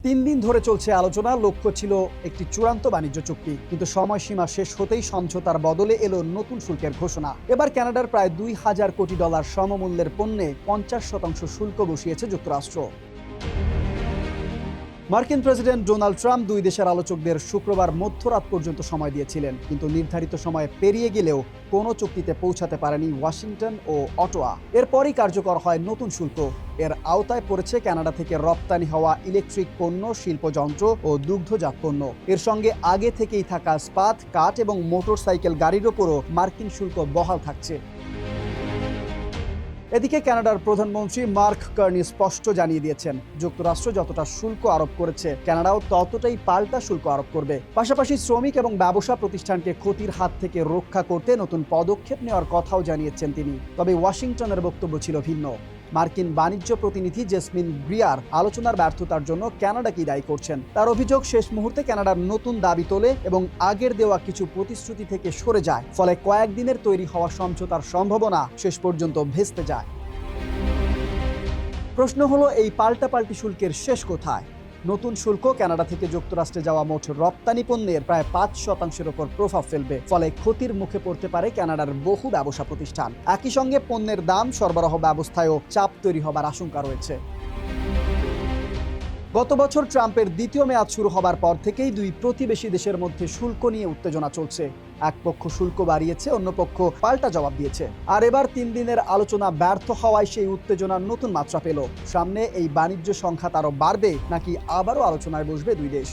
3 দিন ধরে চলছে আলোচনা। লক্ষ্য ছিল একটি চূড়ান্ত বাণিজ্য চুক্তি, কিন্তু সময়সীমা শেষ হতেই সমঝোতার বদলে এলো নতুন শুল্কের ঘোষণা। এবার কানাডার প্রায় $2000 কোটি সমমূল্যের পণ্যে 50% শুল্ক বসিয়েছে যুক্তরাষ্ট্র। মার্কিন প্রেসিডেন্ট ডোনাল্ড ট্রাম্প দুই দেশের আলোচকদের শুক্রবার মধ্যরাত পর্যন্ত সময় দিয়েছিলেন, কিন্তু নির্ধারিত সময় পেরিয়ে গেলেও কোনো চুক্তিতে পৌঁছাতে পারেনি ওয়াশিংটন ও অটোয়া। এরপরই কার্যকর হয় নতুন শুল্ক। এর আওতায় পড়েছে কানাডা থেকে রপ্তানি হওয়া ইলেকট্রিক পণ্য, শিল্পযন্ত্র ও দুগ্ধজাত পণ্য। এর সঙ্গে আগে থেকেই থাকা ইস্পাত, কাঠ এবং মোটরসাইকেল গাড়ির ওপরও মার্কিন শুল্ক বহাল থাকছে। এদিকে কানাডার প্রধানমন্ত্রী মার্ক কার্নি স্পষ্ট জানিয়ে দিয়েছেন, যুক্তরাষ্ট্র যতটা শুল্ক আরোপ করেছে কানাডাও ততটাই পাল্টা শুল্ক আরোপ করবে। পাশাপাশি শ্রমিক এবং ব্যবসা প্রতিষ্ঠানকে ক্ষতির হাত থেকে রক্ষা করতে নতুন পদক্ষেপ নেওয়ার কথাও জানিয়েছেন তিনি। তবে ওয়াশিংটনের বক্তব্য ছিল ভিন্ন। মার্কিন বাণিজ্য প্রতিনিধি জেসমিন গ্রিয়ার আলোচনার ব্যর্থতার জন্য কানাডাকে দায়ী করছেন। তার অভিযোগ, শেষ মুহূর্তে কানাডার নতুন দাবি তোলে এবং আগের দেওয়া কিছু প্রতিশ্রুতি থেকে সরে যায়, ফলে কয়েকদিনের তৈরি হওয়া সমঝোতার সম্ভাবনা শেষ পর্যন্ত ভেস্তে যায়। প্রশ্ন হলো, এই পাল্টাপাল্টি শুল্কের শেষ কোথায়? নতুন শুল্ক কানাডা থেকে যুক্তরাষ্ট্রে যাওয়া মোট রপ্তানি পণ্যের প্রায় 5% ওপর প্রভাব ফেলবে, ফলে ক্ষতির মুখে পড়তে পারে কানাডার বহু ব্যবসা প্রতিষ্ঠান। একই সঙ্গে পণ্যের দাম সরবরাহ ব্যবস্থায়ও চাপ তৈরি হবার আশঙ্কা রয়েছে। গত বছর ট্রাম্পের দ্বিতীয় মেয়াদ শুরু হবার পর থেকেই দুই প্রতিবেশী দেশের মধ্যে শুল্ক নিয়ে উত্তেজনা চলছে। এক পক্ষ শুল্ক বাড়িয়েছে, অন্য পক্ষ পাল্টা জবাব দিয়েছে। আর এবার 3 দিনের আলোচনা ব্যর্থ হওয়ায় সেই উত্তেজনার নতুন মাত্রা পেল। সামনে এই বাণিজ্য সংঘাত আরও বাড়বে নাকি আবারও আলোচনায় বসবে দুই দেশ?